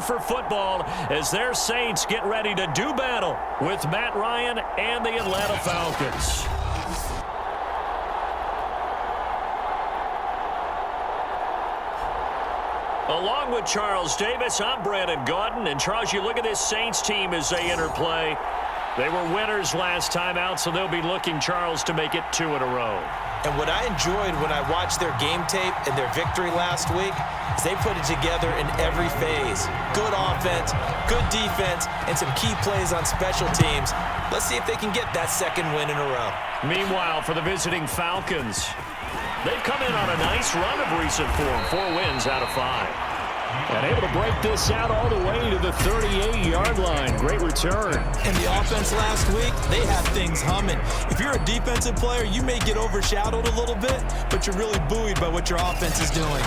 For football as their Saints get ready to do battle with Matt Ryan and the Atlanta Falcons. Along with Charles Davis, I'm Brandon Gaudin. And Charles, you look at this Saints team as they interplay. They were winners last time out, so they'll be looking, Charles, to make it 2 in a row. And what I enjoyed when I watched their game tape and their victory last week is they put it together in every phase. Good offense, good defense, and some key plays on special teams. Let's see if they can get that second win in a row. Meanwhile, for the visiting Falcons, they've come in on a nice run of recent form, 4 wins out of 5. And able to break this out all the way to the 38-yard line. Great return. And the offense last week, they had things humming. If you're a defensive player, you may get overshadowed a little bit, but you're really buoyed by what your offense is doing.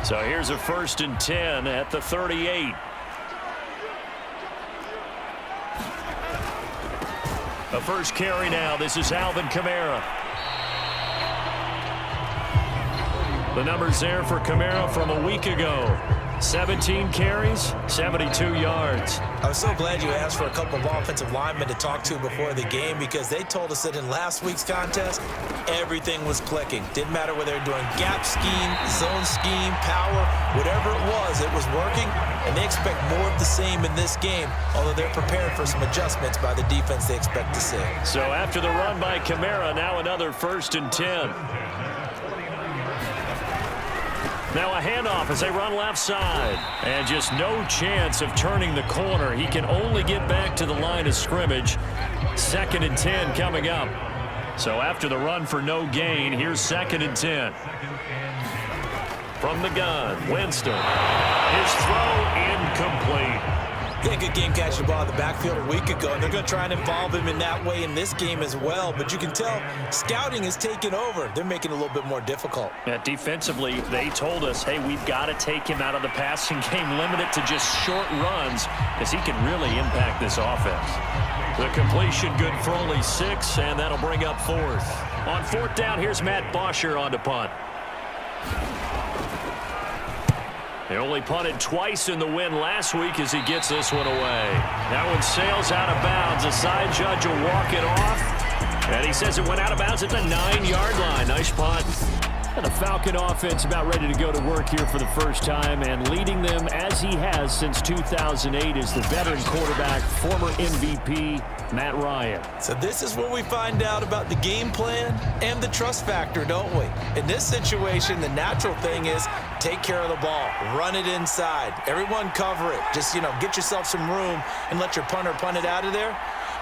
So here's a 1st and 10 at the 38. A first carry now. This is Alvin Kamara. The numbers there for Kamara from a week ago. 17 carries, 72 yards. I was so glad you asked for a couple of offensive linemen to talk to before the game because they told us that in last week's contest, everything was clicking. Didn't matter whether they were doing gap scheme, zone scheme, power, whatever it was working. And they expect more of the same in this game, although they're prepared for some adjustments by the defense they expect to see. So after the run by Kamara, now another 1st and 10. Now a handoff as they run left side. And just no chance of turning the corner. He can only get back to the line of scrimmage. 2nd and 10 coming up. So after the run for no gain, here's 2nd and 10. From the gun, Winston. His throw incomplete. He had a good game catching the ball in the backfield a week ago, and they're going to try and involve him in that way in this game as well. But you can tell scouting is taking over. They're making it a little bit more difficult. Yeah, defensively, they told us, hey, we've got to take him out of the passing game, limit it to just short runs, because he can really impact this offense. The completion good for only 6, and that'll bring up 4th. On 4th down, here's Matt Bosher on to punt. They only punted twice in the win last week as he gets this one away. That one sails out of bounds. The side judge will walk it off. And he says it went out of bounds at the 9-yard line. Nice punt. And the Falcon offense about ready to go to work here for the first time, and leading them as he has since 2008 is the veteran quarterback, former MVP, Matt Ryan. So this is where we find out about the game plan and the trust factor, don't we? In this situation, the natural thing is take care of the ball, run it inside, everyone cover it. Just, get yourself some room and let your punter punt it out of there.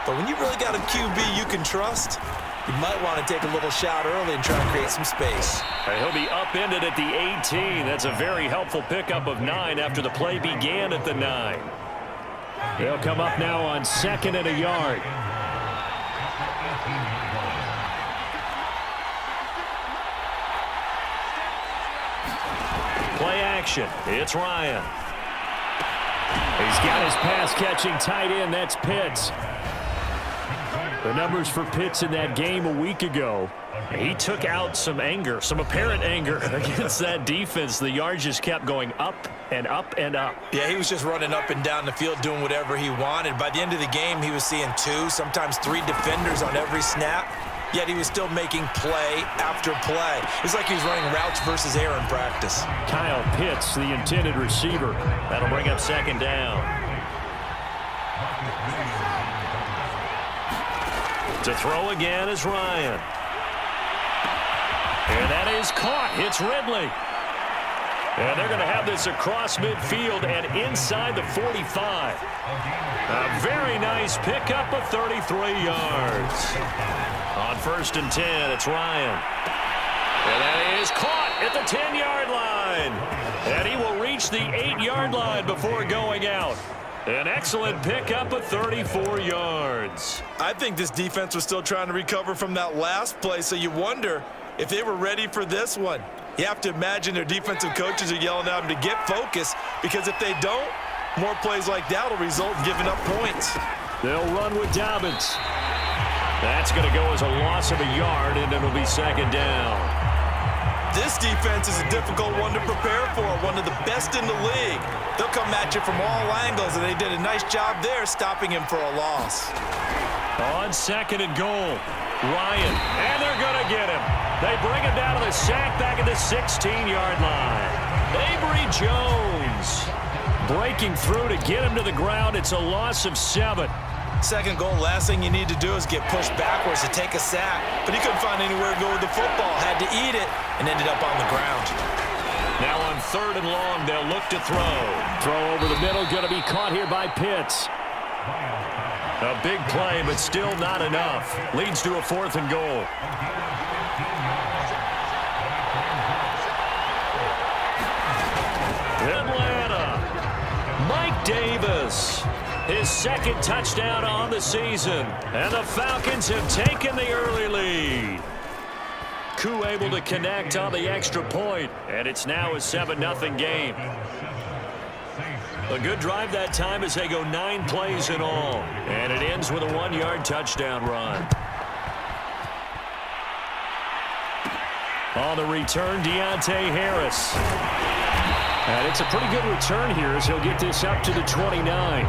But when you really got a QB you can trust, you might want to take a little shot early and try and create some space. He'll be upended at the 18. That's a very helpful pickup of 9 after the play began at the 9. They'll come up now on 2nd and a yard. Play action. It's Ryan. He's got his pass-catching tight end. That's Pitts. The numbers for Pitts in that game a week ago. He took out some anger, some apparent anger against that defense. The yards just kept going up and up and up. Yeah, he was just running up and down the field doing whatever he wanted. By the end of the game, he was seeing 2, sometimes 3 defenders on every snap. Yet he was still making play after play. It's like he was running routes versus air in practice. Kyle Pitts, the intended receiver. That'll bring up 2nd down. To throw again is Ryan. And that is caught. It's Ridley. And they're going to have this across midfield and inside the 45. A very nice pickup of 33 yards. On 1st and 10, it's Ryan. And that is caught at the 10-yard line. And he will reach the 8-yard line before going out. An excellent pickup of 34 yards. I think this defense was still trying to recover from that last play, so you wonder if they were ready for this one. You have to imagine their defensive coaches are yelling at them to get focused, because if they don't, more plays like that will result in giving up points. They'll run with Dobbins. That's going to go as a loss of a yard, and it'll be second down. This defense is a difficult one to prepare for, one of the best in the league. They'll come at you from all angles, and they did a nice job there stopping him for a loss. On second and goal, Ryan, and they're going to get him. They bring him down to the sack back at the 16-yard line. Avery Jones breaking through to get him to the ground. It's a loss of 7. Second goal, last thing you need to do is get pushed backwards to take a sack. But he couldn't find anywhere to go with the football. Had to eat it and ended up on the ground. Now on third and long, they'll look to throw. Throw over the middle, going to be caught here by Pitts. A big play, but still not enough. Leads to a 4th and goal. Atlanta. Mike Davis. His second touchdown on the season. And the Falcons have taken the early lead. Koo able to connect on the extra point, and it's now a 7-0 game. A good drive that time as they go 9 plays in all. And it ends with a 1-yard touchdown run. On the return, Deontay Harris. And it's a pretty good return here as he'll get this up to the 29.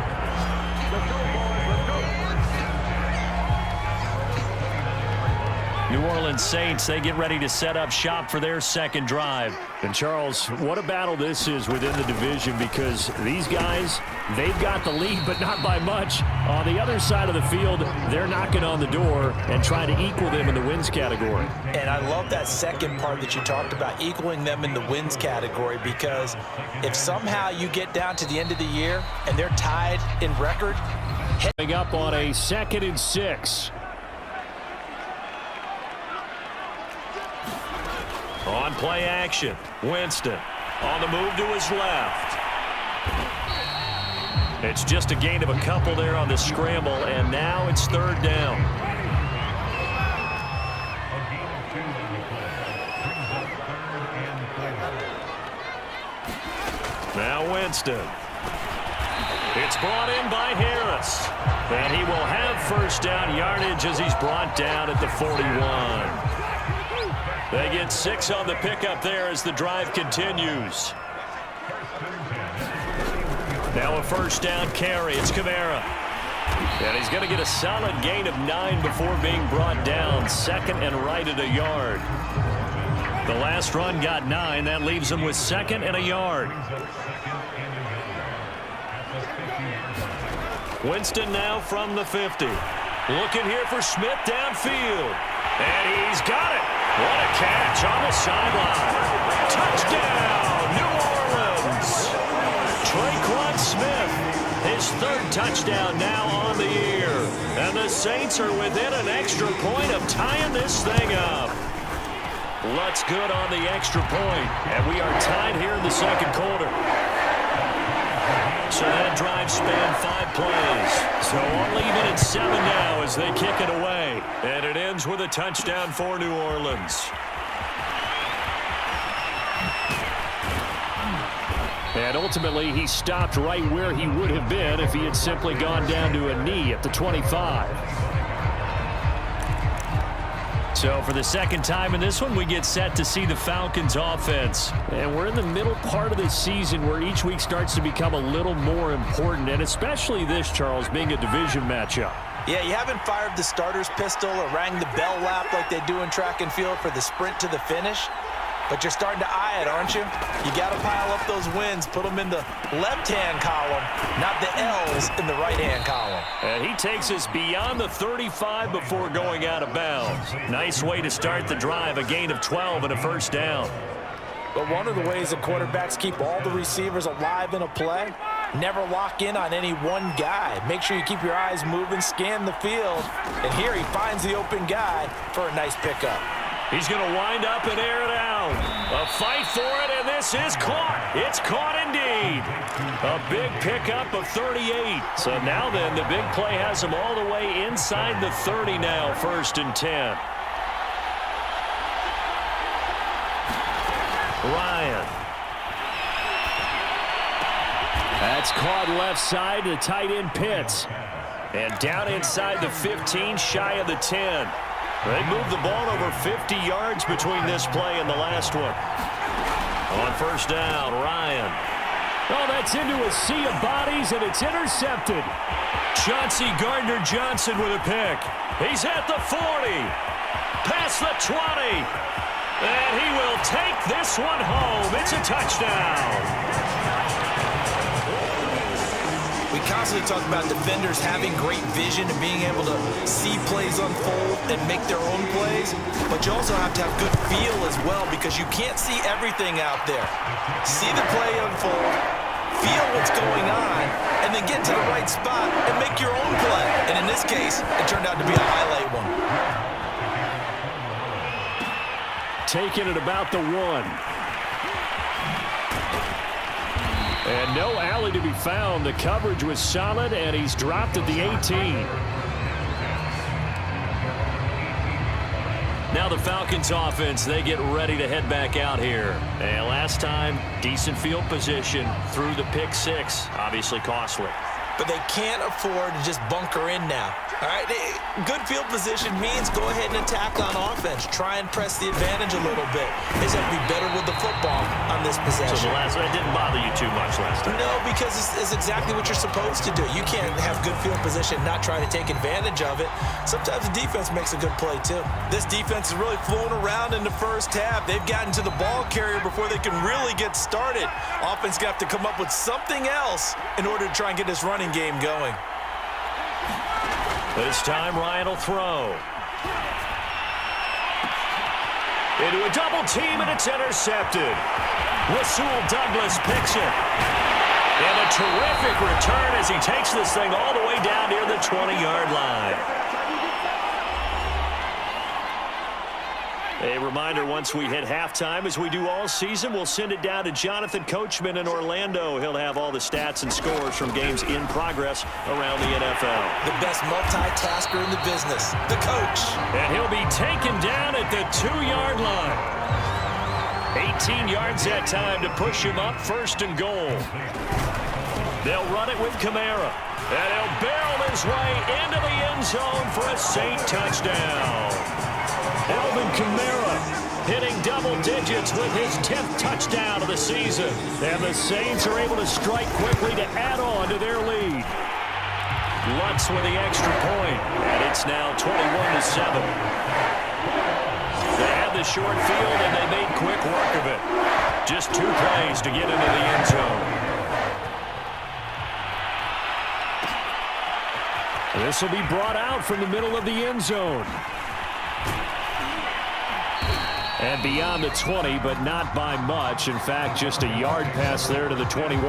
New Orleans Saints, they get ready to set up shop for their second drive. And Charles, what a battle this is within the division, because these guys, they've got the lead, but not by much. On the other side of the field, they're knocking on the door and trying to equal them in the wins category. And I love that second part that you talked about, equaling them in the wins category, because if somehow you get down to the end of the year and they're tied in record. Coming up on a 2nd and 6. On play action, Winston on the move to his left. It's just a gain of a couple there on the scramble, and now it's 3rd down. Now Winston. It's brought in by Harris. And he will have 1st down yardage as he's brought down at the 41. They get 6 on the pickup there as the drive continues. Now a 1st down carry. It's Kamara. And he's going to get a solid gain of 9 before being brought down. 2nd and right at a yard. The last run got 9. That leaves him with 2nd and a yard. Winston now from the 50. Looking here for Smith downfield. And he's got it. What a catch on the sideline. Touchdown, New Orleans. Traquan Smith, his 3rd touchdown now on the year. And the Saints are within an extra point of tying this thing up. Lutz good on the extra point. And we are tied here in the 2nd quarter. So that drive spanned 5 plays. So only even at 7 now as they kick it away. And it ends with a touchdown for New Orleans. And ultimately, he stopped right where he would have been if he had simply gone down to a knee at the 25. So for the 2nd time in this one, we get set to see the Falcons offense. And we're in the middle part of the season where each week starts to become a little more important, and especially this, Charles, being a division matchup. Yeah, you haven't fired the starter's pistol or rang the bell lap like they do in track and field for the sprint to the finish. But you're starting to eye it, aren't you? You got to pile up those wins, put them in the left-hand column, not the L's in the right-hand column. And he takes us beyond the 35 before going out of bounds. Nice way to start the drive, a gain of 12 and a 1st down. But one of the ways that quarterbacks keep all the receivers alive in a play, never lock in on any one guy. Make sure you keep your eyes moving, scan the field. And here he finds the open guy for a nice pickup. He's going to wind up and air it out. A fight for it, and this is caught. It's caught indeed. A big pickup of 38. So now then, the big play has him all the way inside the 30 now, 1st and 10. Ryan. That's caught left side to tight end Pitts. And down inside the 15, shy of the 10. They moved the ball over 50 yards between this play and the last one. On first down, Ryan. Oh, that's into a sea of bodies, and it's intercepted. Chauncey Gardner-Johnson with a pick. He's at the 40. Past the 20. And he will take this one home. It's a touchdown. We constantly talk about defenders having great vision and being able to see plays unfold and make their own plays, but you also have to have good feel as well because you can't see everything out there. See the play unfold, feel what's going on, and then get to the right spot and make your own play. And in this case, it turned out to be a highlight one. Taking it about the 1. And no alley to be found. The coverage was solid, and he's dropped at the 18. Now the Falcons offense, they get ready to head back out here. And last time, decent field position through the pick 6. Obviously costly. But they can't afford to just bunker in now. All right, good field position means go ahead and attack on offense. Try and press the advantage a little bit. They just have to be better with the football on this possession. So the last one didn't bother you too much last time? No, because it's exactly what you're supposed to do. You can't have good field position and not try to take advantage of it. Sometimes the defense makes a good play, too. This defense is really flown around in the first half. They've gotten to the ball carrier before they can really get started. Offense going to have to come up with something else in order to try and get this running game going. This time, Ryan will throw. Into a double team, and it's intercepted. Rasul Douglas picks it. And a terrific return as he takes this thing all the way down near the 20-yard line. A reminder, once we hit halftime, as we do all season, we'll send it down to Jonathan Coachman in Orlando. He'll have all the stats and scores from games in progress around the NFL. The best multitasker in the business, the coach. And he'll be taken down at the 2-yard line. 18 yards that time to push him up, first and goal. They'll run it with Kamara. And he'll barrel his way into the end zone for a Saint touchdown. Alvin Kamara hitting double digits with his 10th touchdown of the season. And the Saints are able to strike quickly to add on to their lead. Lutz with the extra point, and it's now 21-7. They had the short field, and they made quick work of it. Just 2 plays to get into the end zone. This will be brought out from the middle of the end zone. And beyond the 20, but not by much. In fact, just a yard pass there to the 21.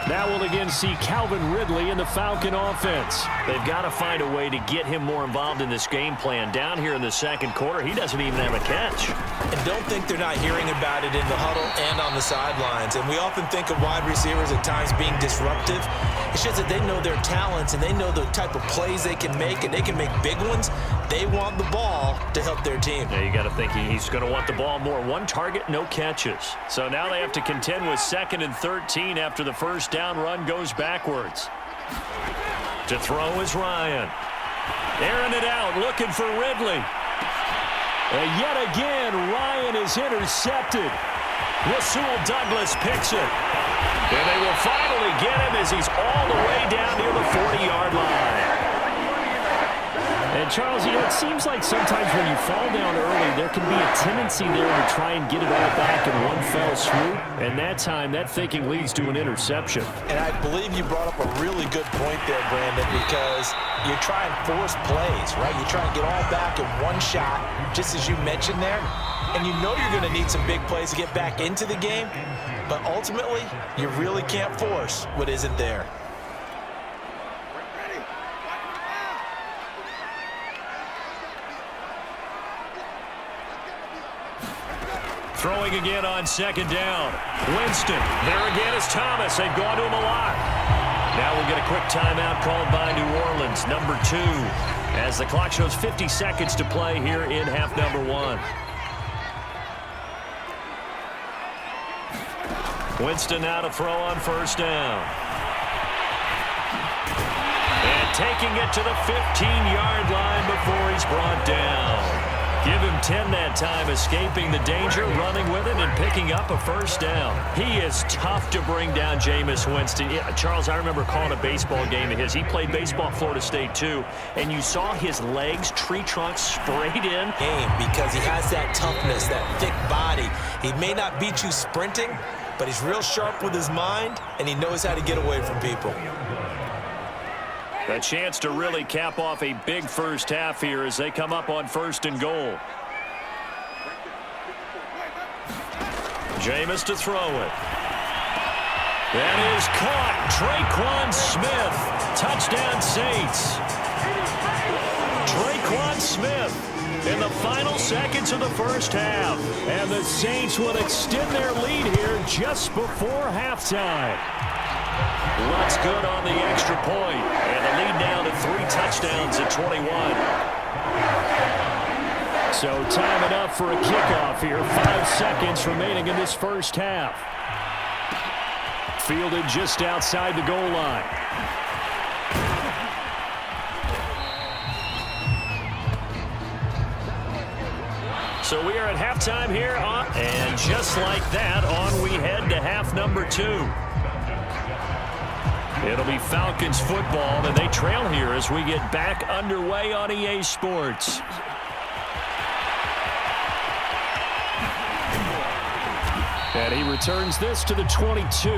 Now we'll again see Calvin Ridley in the Falcon offense. They've got to find a way to get him more involved in this game plan. Down here in the second quarter, he doesn't even have a catch. And don't think they're not hearing about it in the huddle and on the sidelines. And we often think of wide receivers at times being disruptive. It's just that they know their talents and they know the type of plays they can make, and they can make big ones. They want the ball to help their team. Yeah, you got to think he's going to want the ball more. 1 target, no catches. So now they have to contend with 2nd and 13 after the first down run goes backwards. To throw is Ryan. Airing it out, looking for Ridley. And yet again, Ryan is intercepted. Rasul Douglas picks it. And they will finally get him as he's all the way down near the 40-yard line. And, Charles, you know, it seems like sometimes when you fall down early, there can be a tendency there to try and get it all back in one fell swoop. And that time, that thinking leads to an interception. And I believe you brought up a really good point there, Brandon, because you try and force plays, right? You try and get all back in one shot, just as you mentioned there. And you know you're going to need some big plays to get back into the game. But ultimately, you really can't force what isn't there. Throwing again on 2nd down. Winston. There again is Thomas. They've gone to him a lot. Now we'll get a quick timeout called by New Orleans, number 2, as the clock shows 50 seconds to play here in half number 1. Winston now to throw on first down. taking it to the 15-yard line before he's brought down. Give him 10 that time, escaping the danger, running with it, and picking up a first down. He is tough to bring down, Jameis Winston. Yeah, Charles, I remember calling a baseball game of his. He played baseball at Florida State, too, and you saw his legs, tree trunks sprayed in. Because he has that toughness, that thick body. He may not beat you sprinting, but he's real sharp with his mind, and he knows how to get away from people. A chance to really cap off a big first half here as they come up on 1st and goal. Jameis to throw it. That is caught. Traquan Smith. Touchdown Saints. Traquan Smith in the final seconds of the first half. And the Saints will extend their lead here just before halftime. Looks good on the extra point. And the lead now to 3 touchdowns at 21. So time enough for a kickoff here. 5 seconds remaining in this first half. Fielded just outside the goal line. So we are at halftime here. And just like that, on we head to half number 2. It'll be Falcons football, and they trail here as we get back underway on EA Sports. And he returns this to the 22.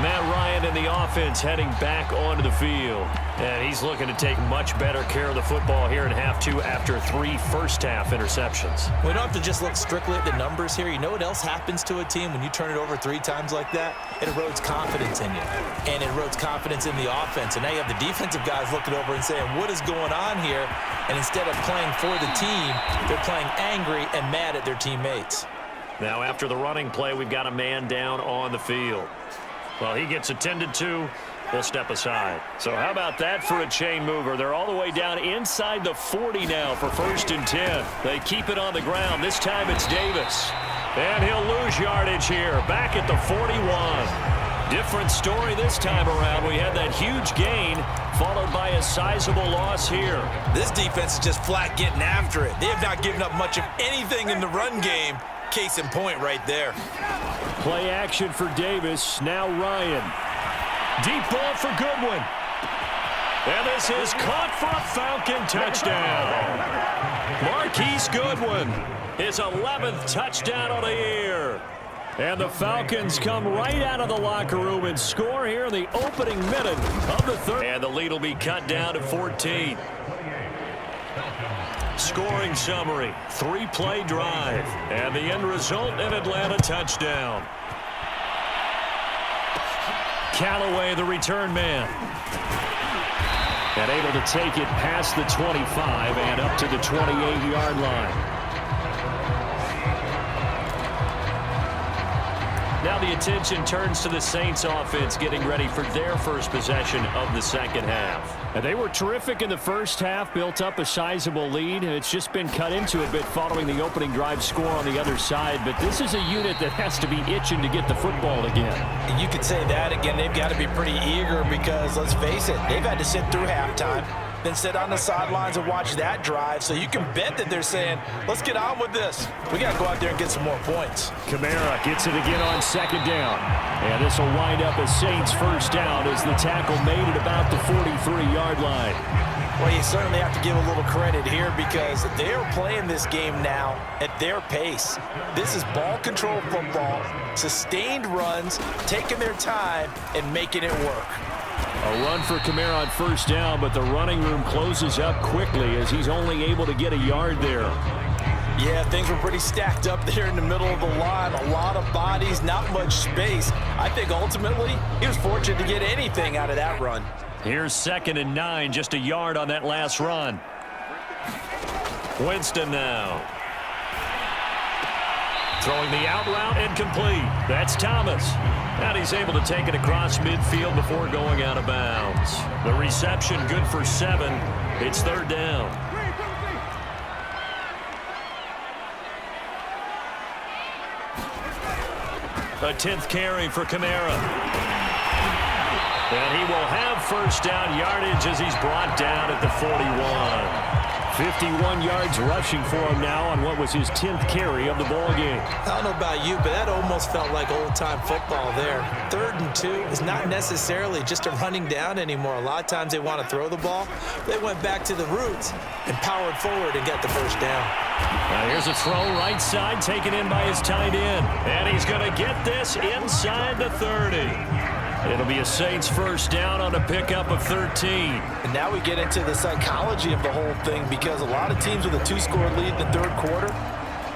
Matt Ryan in the offense heading back onto the field. And he's looking to take much better care of the football here in half 2 after 3 first-half interceptions. We don't have to just look strictly at the numbers here. You know what else happens to a team when you turn it over 3 times like that? It erodes confidence in you. And it erodes confidence in the offense. And now you have the defensive guys looking over and saying, what is going on here? And instead of playing for the team, they're playing angry and mad at their teammates. Now after the running play, we've got a man down on the field. Well, he gets attended to. We'll step aside. So how about that for a chain mover? They're all the way down inside the 40 now for 1st and 10. They keep it on the ground. This time it's Davis. And he'll lose yardage here. Back at the 41. Different story this time around. We had that huge gain followed by a sizable loss here. This defense is just flat getting after it. They have not given up much of anything in the run game. Case in point right there. Play action for Davis. Now Ryan. Deep ball for Goodwin. And this is caught for a Falcon touchdown. Marquise Goodwin, his 11th touchdown of the year. And the Falcons come right out of the locker room and score here in the opening minute of the third. And the lead will be cut down to 14. Scoring summary, 3-play drive. And the end result, an Atlanta touchdown. Callaway, the return man. And able to take it past the 25 and up to the 28-yard line. Now the attention turns to the Saints offense getting ready for their first possession of the second half. And they were terrific in the first half, built up a sizable lead. It's just been cut into a bit following the opening drive score on the other side. But this is a unit that has to be itching to get the football again. And you could say that again. They've got to be pretty eager because, let's face it, they've had to sit through halftime, then sit on the sidelines and watch that drive. So you can bet that they're saying, let's get on with this. We got to go out there and get some more points. Kamara gets it again on 2nd down. And this will wind up a Saints first down as the tackle made it about the 43-yard line. Well, you certainly have to give a little credit here because they are playing this game now at their pace. This is ball control football, sustained runs, taking their time and making it work. A run for Kamara on first down, but the running room closes up quickly as he's only able to get a yard there. Yeah, things were pretty stacked up there in the middle of the line. A lot of bodies, not much space. I think ultimately he was fortunate to get anything out of that run. Here's 2nd and 9, just a yard on that last run. Winston now. Throwing the out route incomplete. That's Thomas. And he's able to take it across midfield before going out of bounds. The reception good for 7. It's 3rd down. A 10th carry for Kamara. And he will have first down yardage as he's brought down at the 41. 51 yards rushing for him now on what was his 10th carry of the ball game. I don't know about you, but that almost felt like old-time football there. 3rd and 2 is not necessarily just a running down anymore. A lot of times they want to throw the ball. They went back to the roots and powered forward and got the first down. Now here's a throw right side taken in by his tight end. And he's going to get this inside the 30. It'll be a Saints first down on a pickup of 13. And now we get into the psychology of the whole thing, because a lot of teams with a 2-score lead in the 3rd quarter,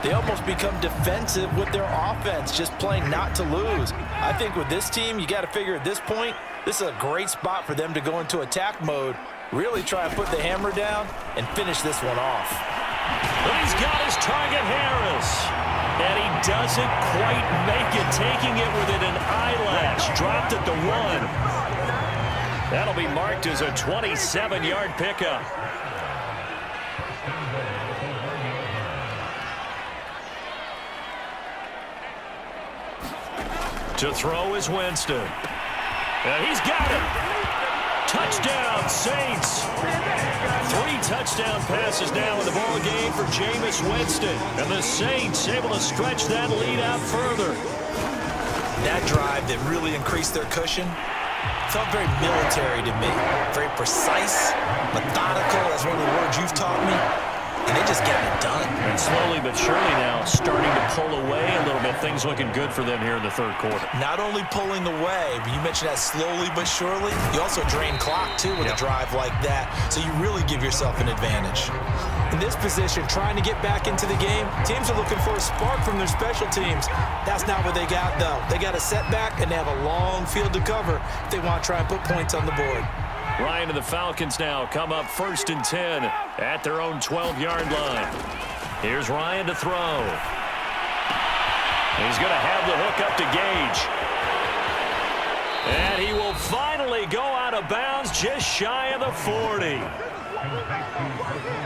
they almost become defensive with their offense, just playing not to lose. I think with this team, you got to figure at this point, this is a great spot for them to go into attack mode, really try and put the hammer down and finish this one off. He's got his target, Harris. And he doesn't quite make it, taking it within an eyelash. Dropped at the 1. That'll be marked as a 27-yard pickup. To throw is Winston. And he's got it. Touchdown, Saints. 3 touchdown passes now in the ball game for Jameis Winston. And the Saints able to stretch that lead out further. That drive that really increased their cushion felt very military to me. Very precise, methodical. That's one of the words you've taught me. And they just getting it done. And slowly but surely now starting to pull away a little bit. Things looking good for them here in the 3rd quarter. Not only pulling away, but you mentioned that slowly but surely. You also drain clock, too, with a drive like that. So you really give yourself an advantage. In this position, trying to get back into the game, teams are looking for a spark from their special teams. That's not what they got, though. They got a setback, and they have a long field to cover if they want to try and put points on the board. Ryan and the Falcons now come up 1st and 10 at their own 12-yard line. Here's Ryan to throw. He's going to have the hook up to Gage. And he will finally go out of bounds just shy of the 40.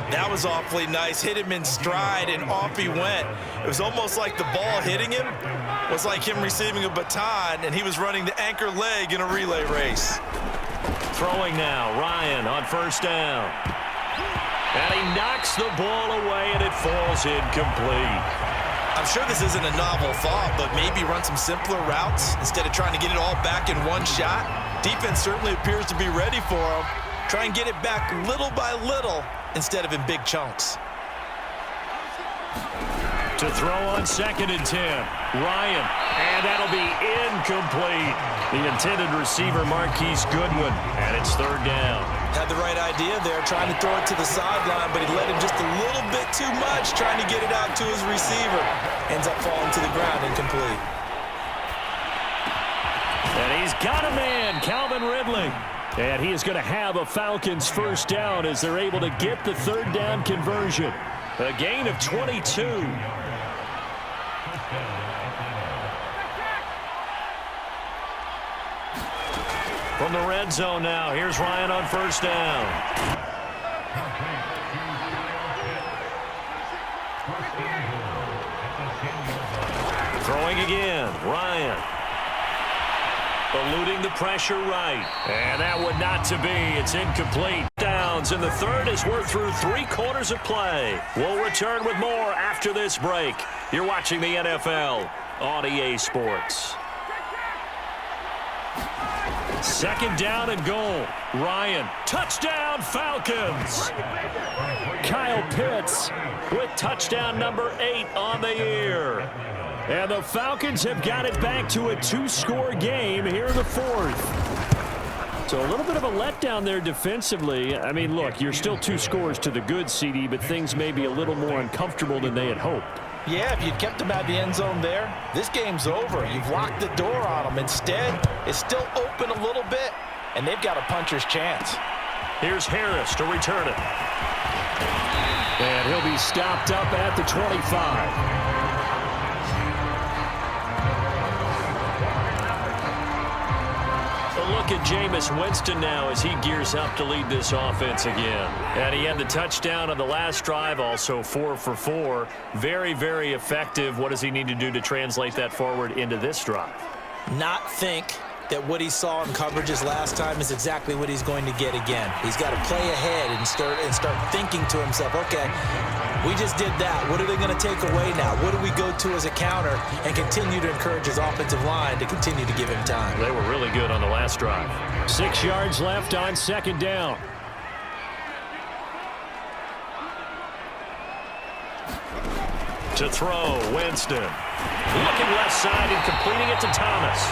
That was awfully nice. Hit him in stride, and off he went. It was almost like the ball hitting him was like him receiving a baton, and he was running the anchor leg in a relay race. Throwing now, Ryan on first down. And he knocks the ball away, and it falls incomplete. I'm sure this isn't a novel thought, but maybe run some simpler routes instead of trying to get it all back in one shot. Defense certainly appears to be ready for him. Try and get it back little by little instead of in big chunks. To throw on 2nd and 10, Ryan, and that'll be incomplete. The intended receiver, Marquise Goodwin, and it's 3rd down. Had the right idea there, trying to throw it to the sideline, but he let him just a little bit too much, trying to get it out to his receiver. Ends up falling to the ground, incomplete. And he's got a man, Calvin Ridley. And he is going to have a Falcons first down as they're able to get the 3rd down conversion. A gain of 22. From the red zone now, here's Ryan on first down. Throwing again, Ryan. Eluding the pressure right. And that would not to be. It's incomplete. Downs in the 3rd as we're through 3 quarters of play. We'll return with more after this break. You're watching the NFL on EA Sports. 2nd down and goal. Ryan, touchdown Falcons. Kyle Pitts with touchdown number 8 on the year. And the Falcons have got it back to a 2-score game here in the 4th. So a little bit of a letdown there defensively. I mean, look, you're still 2 scores to the good, CD, but things may be a little more uncomfortable than they had hoped. Yeah, if you'd kept them at the end zone there, this game's over. You've locked the door on them. Instead, it's still open a little bit, and they've got a puncher's chance. Here's Harris to return it. And he'll be stopped up at the 25. Look at Jameis Winston now as he gears up to lead this offense again. And he had the touchdown on the last drive, also 4 for 4. Very, very effective. What does he need to do to translate that forward into this drive? Not think that what he saw in coverages last time is exactly what he's going to get again. He's got to play ahead and start thinking to himself, okay, we just did that. What are they going to take away now? What do we go to as a counter? And continue to encourage his offensive line to continue to give him time. They were really good on the last drive. 6 yards left on second down. To throw, Winston. Looking left side and completing it to Thomas.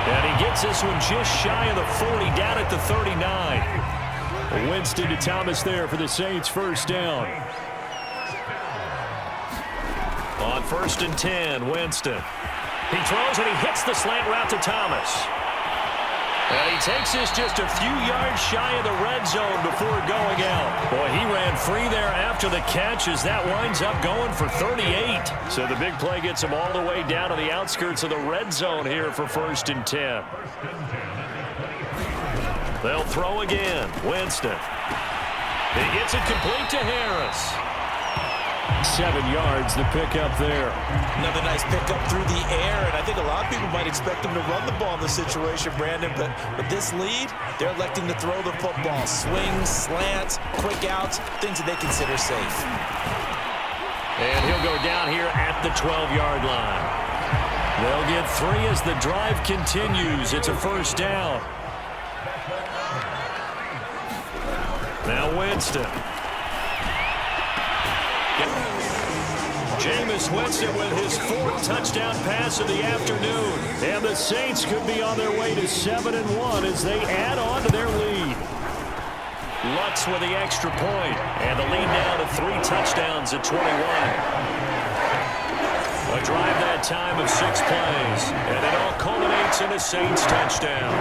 And he gets this one just shy of the 40, down at the 39. Winston to Thomas there for the Saints' first down. On 1st and 10, Winston. He throws and he hits the slant route to Thomas. And he takes this just a few yards shy of the red zone before going out. Boy, he ran free there after the catch as that winds up going for 38. So the big play gets him all the way down to the outskirts of the red zone here for 1st and 10. They'll throw again. Winston. He gets it complete to Harris. 7 yards, the pickup there. Another nice pickup through the air, and I think a lot of people might expect him to run the ball in this situation, Brandon, but with this lead, they're electing to throw the football. Swings, slants, quick outs, things that they consider safe. And he'll go down here at the 12-yard line. They'll get 3 as the drive continues. It's a first down. Now Winston. Jameis Winston with his 4th touchdown pass of the afternoon. And the Saints could be on their way to 7-1 as they add on to their lead. Lutz with the extra point. And the lead now to 3 touchdowns at 21. A drive that time of 6 plays. And it all culminates in a Saints touchdown.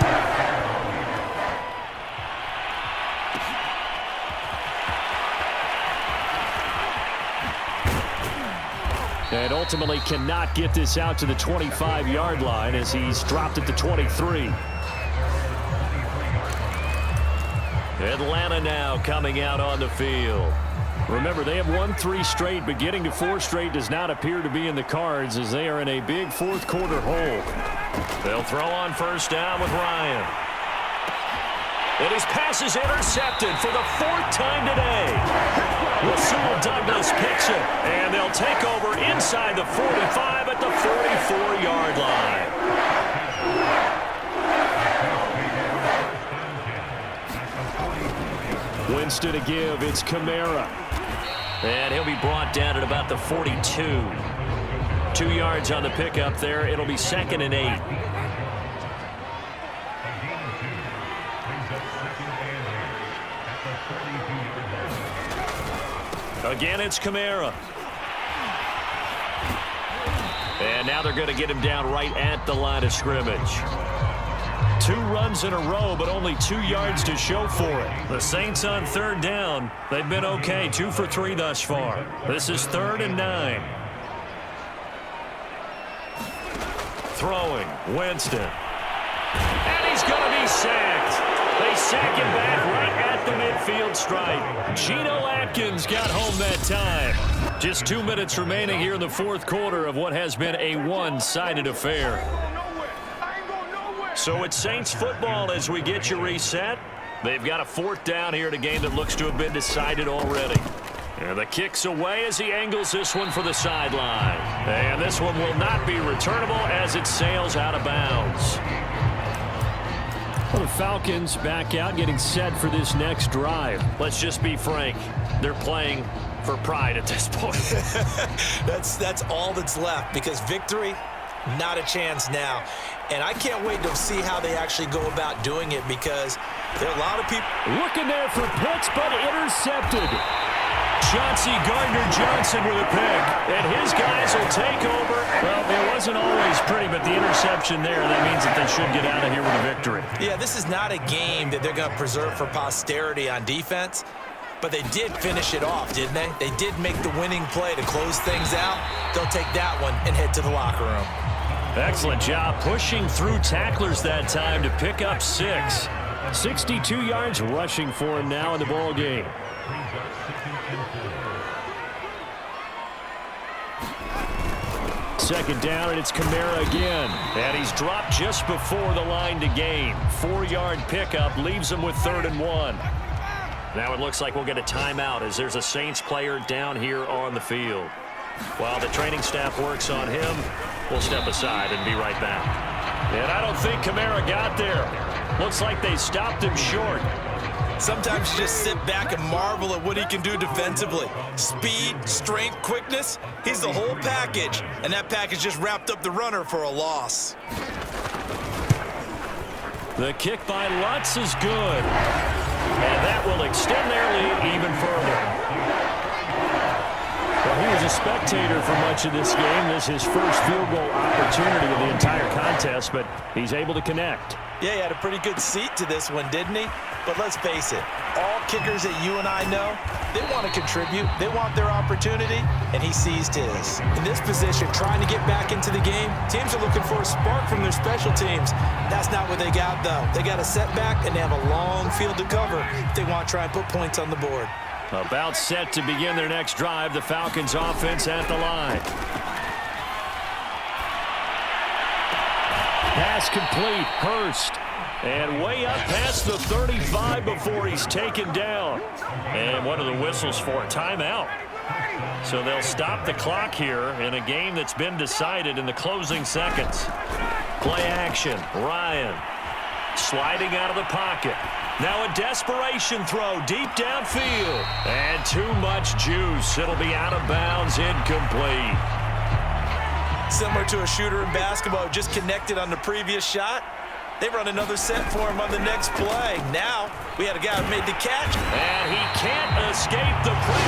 And ultimately cannot get this out to the 25-yard line as he's dropped at the 23. Atlanta now coming out on the field. Remember, they have won 3 straight, but getting to 4 straight does not appear to be in the cards as they are in a big 4th quarter hole. They'll throw on first down with Ryan. And his pass is intercepted for the 4th time today. Rasul Douglas picks it, and they'll take over inside the 45 at the 44-yard line. Winston to give. It's Kamara. And he'll be brought down at about the 42. 2 yards on the pickup there. It'll be 2nd and 8. Again, it's Kamara. And now they're going to get him down right at the line of scrimmage. 2 runs in a row, but only 2 yards to show for it. The Saints on 3rd down. They've been okay, 2 for 3 thus far. This is 3rd and 9. Throwing, Winston. And he's going to be sacked. They sack him back right at the midfield stripe. Geno Atkins got home that time. Just 2 minutes remaining here in the 4th quarter of what has been a one-sided affair. So it's Saints football as we get you reset. They've got a 4th down here in a game that looks to have been decided already. And the kick's away as he angles this one for the sideline. And this one will not be returnable as it sails out of bounds. Well, the Falcons back out, getting set for this next drive. Let's just be frank. They're playing for pride at this point. That's all that's left, because victory, not a chance now. And I can't wait to see how they actually go about doing it, because there are a lot of people looking there for Pitts, but intercepted. Chauncey Gardner-Johnson with a pick, and his guys will take over. Well, it wasn't always pretty, but the interception there, that means that they should get out of here with a victory. Yeah, this is not a game that they're going to preserve for posterity on defense, but they did finish it off, didn't they? They did make the winning play to close things out. They'll take that one and head to the locker room. Excellent job pushing through tacklers that time to pick up 6. 62 yards rushing for him now in the ball game. Second down, and it's Kamara again. And he's dropped just before the line to gain. 4-yard pickup leaves him with 3rd and 1. Now it looks like we'll get a timeout as there's a Saints player down here on the field. While the training staff works on him, we'll step aside and be right back. And I don't think Kamara got there. Looks like they stopped him short. Sometimes you just sit back and marvel at what he can do defensively. Speed, strength, quickness, he's the whole package. And that package just wrapped up the runner for a loss. The kick by Lutz is good. And that will extend their lead even further. Well, he was a spectator for much of this game. This is his first field goal opportunity of the entire contest, but he's able to connect. Yeah, he had a pretty good seat to this one, didn't he? But let's face it, all kickers that you and I know, they want to contribute. They want their opportunity, and he seized his. In this position, trying to get back into the game, teams are looking for a spark from their special teams. That's not what they got, though. They got a setback, and they have a long field to cover if they want to try and put points on the board. About set to begin their next drive, the Falcons offense at the line. Pass complete, Hurst. And way up past the 35 before he's taken down. And what are the whistles for? Timeout. So they'll stop the clock here in a game that's been decided in the closing seconds. Play action. Ryan sliding out of the pocket. Now a desperation throw deep downfield. And too much juice. It'll be out of bounds, incomplete. Similar to a shooter in basketball who just connected on the previous shot. They run another set for him on the next play. Now we had a guy who made the catch. And he can't escape the pressure.